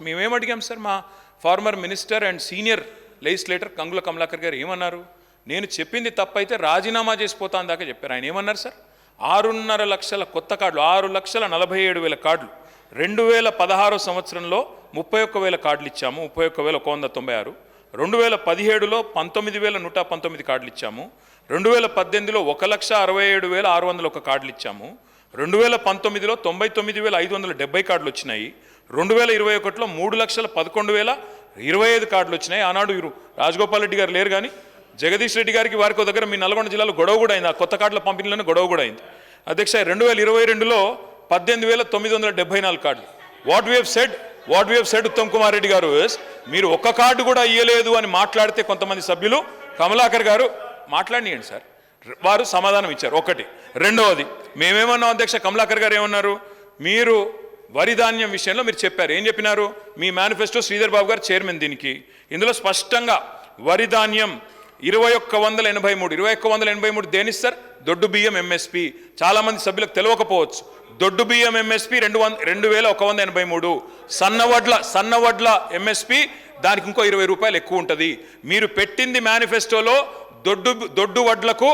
మేమేం అడిగాం సార్, మా farmer minister and senior legislator Gangula Kamalakar గారు ఏమన్నారు, నేను చెప్పింది తప్పైతే రాజీనామా చేసిపోతాను దాకా చెప్పారు. ఆయన ఏమన్నారు సార్, 6.5 లక్షల కొత్త కార్డులు, 6,47,000 కార్డులు 2016 సంవత్సరంలో 31,000 కార్డులు ఇచ్చాము, 31,196. 2017లో 19,119 కార్డులు ఇచ్చాము. 2018లో 1,67,601 కార్డులు ఇచ్చాము. 2019లో 99,570 కార్డులు వచ్చినాయి. 2021లో 3,11,025 కార్డులు వచ్చినాయి. ఆనాడు రాజగోపాల్ రెడ్డి గారు లేరు కానీ జగదీష్ రెడ్డి గారికి వారికి దగ్గర మీ నల్గొండ జిల్లాలో గొడవ కూడా అయింది, ఆ కొత్త కార్డుల పంపిణీలోనే గొడవ కూడా అయింది. అధ్యక్ష 2022లో 18,974 కార్డులు. What we have said Uttam Kumar Reddy గారు, మీరు ఒక్క కార్డు కూడా ఇయ్యలేదు అని మాట్లాడితే కొంతమంది సభ్యులు కమలాకర్ గారు మాట్లాడియండి సార్, వారు సమాధానం ఇచ్చారు. ఒకటి. రెండవది, మేమేమన్నాం అధ్యక్ష, కమలాకర్ గారు ఏమన్నారు, మీరు వరి ధాన్యం విషయంలో మీరు చెప్పారు, ఏం చెప్పినారు, మీ మేనిఫెస్టో శ్రీధర్ బాబు గారు చైర్మన్ దీనికి, ఇందులో స్పష్టంగా వరి ధాన్యం 2183 దేనికి సార్, దొడ్డు బియ్యం ఎంఎస్పి. చాలామంది సభ్యులకు తెలియకపోవచ్చు, దొడ్డు బియ్యం ఎంఎస్పి 2,183, సన్నవడ్ల ఎంఎస్పి దానికి ఇంకో 20 రూపాయలు ఎక్కువ ఉంటుంది. మీరు పెట్టింది మేనిఫెస్టోలో దొడ్డు వడ్లకు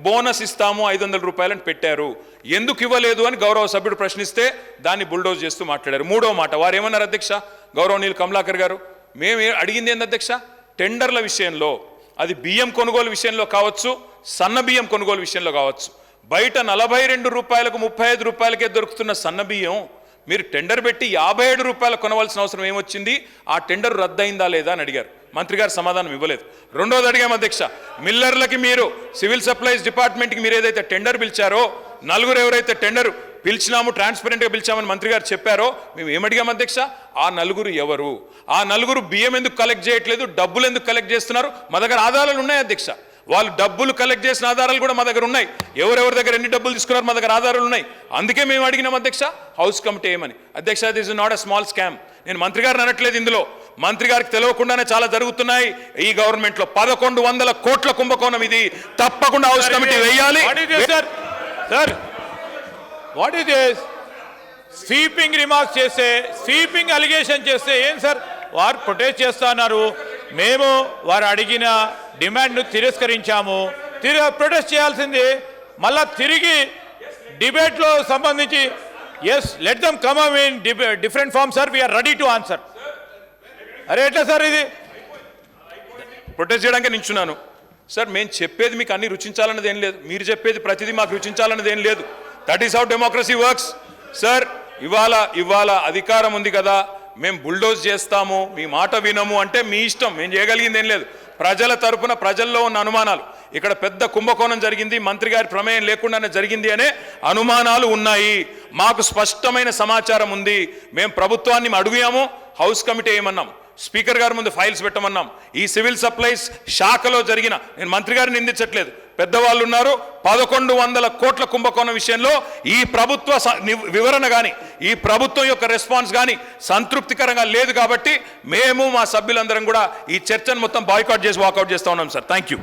బోనస్ ఇస్తాము 500 రూపాయలని పెట్టారు, ఎందుకు ఇవ్వలేదు అని గౌరవ సభ్యుడు ప్రశ్నిస్తే దాన్ని బుల్డోజ్ చేస్తూ మాట్లాడారు. మూడో మాట వారు ఏమన్నారు అధ్యక్ష, గౌరవనీయులు కమలాకర్ గారు, మేము అడిగింది ఏంది అధ్యక్ష, టెండర్ల విషయంలో, అది బియ్యం కొనుగోలు విషయంలో కావచ్చు, సన్న బియ్యం కొనుగోలు విషయంలో కావచ్చు, బయట 42 రూపాయలకు 35 రూపాయలకే దొరుకుతున్న సన్న బియ్యం మీరు టెండర్ పెట్టి 57 రూపాయలు కొనవలసిన అవసరం ఏమొచ్చింది, ఆ టెండర్ రద్దయిందా లేదా అని అడిగారు. మంత్రి గారు సమాధానం ఇవ్వలేదు. రెండోది అడిగాం అధ్యక్ష, మిల్లర్లకి మీరు సివిల్ సప్లైస్ డిపార్ట్మెంట్కి మీరు ఏదైతే టెండర్ పిలిచారో, నలుగురు ఎవరైతే టెండర్ పిలిచినాము ట్రాన్స్పరెంట్గా పిలిచామని మంత్రి గారు చెప్పారో, మేము ఏమడిగాం అధ్యక్ష, ఆ నలుగురు ఎవరు, ఆ నలుగురు బియ్యం ఎందుకు కలెక్ట్ చేయట్లేదు, డబ్బులు ఎందుకు కలెక్ట్ చేస్తున్నారు, మా దగ్గర ఆధారాలు ఉన్నాయి అధ్యక్ష, వాళ్ళు డబ్బులు కలెక్ట్ చేసిన ఆధారాలు కూడా మా దగ్గర ఉన్నాయి, ఎవరెవరి దగ్గర ఎన్ని డబ్బులు తీసుకున్నారు మా దగ్గర ఆధారాలు ఉన్నాయి. అందుకే మేము అడిగినాం అధ్యక్ష హౌస్ కమిటీ ఏమని. అధ్యక్ష, this is not a small scam. నేను మంత్రి గారిని అనట్లేదు, ఇందులో మంత్రి గారికి తెలియకుండానే చాలా జరుగుతున్నాయి ఈ గవర్నమెంట్లో. 1,100 కోట్ల కుంభకోణం ఇది, తప్పకుండా హౌస్ కమిటీ వేయాలి. What is this sweeping remarks చేస్తే, స్వీపింగ్ అలిగేషన్ చేస్తే ఏం సార్, వారు ప్రొటెస్ట్ చేస్తున్నారు, మేము వారు అడిగిన డిమాండ్ను తిరస్కరించాము, ప్రొటెస్ట్ చేయాల్సింది. మళ్ళా తిరిగి డిబేట్లో సంబంధించి yes let them come in different form sir, we are ready to answer. అరే ఎట్లా సార్ ఇది, ప్రొటెస్ట్ చేయడానికి నించున్నాను సార్. మేము చెప్పేది మీకు అన్ని రుచించాలన్నది ఏం లేదు, మీరు చెప్పేది ప్రతిదీ మాకు రుచించాలన్నది ఏం లేదు. That is how democracy works sir. ఇవాళ అధికారం ఉంది కదా, మేము బుల్డోజ్ చేస్తాము, మీ మాట వినము అంటే మీ ఇష్టం, మేము చేయగలిగింది ఏం లేదు. ప్రజల తరపున ప్రజల్లో ఉన్న అనుమానాలు, ఇక్కడ పెద్ద కుంభకోణం జరిగింది, మంత్రి గారి ప్రమేయం లేకుండానే జరిగింది అనే అనుమానాలు ఉన్నాయి. మాకు స్పష్టమైన సమాచారం ఉంది. మేము ప్రభుత్వాన్ని అడిగాము, హౌస్ కమిటీ ఏమన్నాం, స్పీకర్ గారి ముందు ఫైల్స్ పెట్టమన్నాం. ఈ సివిల్ సప్లైస్ శాఖలో జరిగిన, నేను మంత్రి గారిని నిందించట్లేదు, పెద్దవాళ్ళు ఉన్నారు, 1,100 కోట్ల కుంభకోణం విషయంలో ఈ ప్రభుత్వ వివరణ కానీ, ఈ ప్రభుత్వం యొక్క రెస్పాన్స్ కానీ సంతృప్తికరంగా లేదు. కాబట్టి మేము మా సభ్యులందరం కూడా ఈ చర్చను మొత్తం బాయ్కాట్ చేసి వాకౌట్ చేస్తూ ఉన్నాం సార్. Thank you.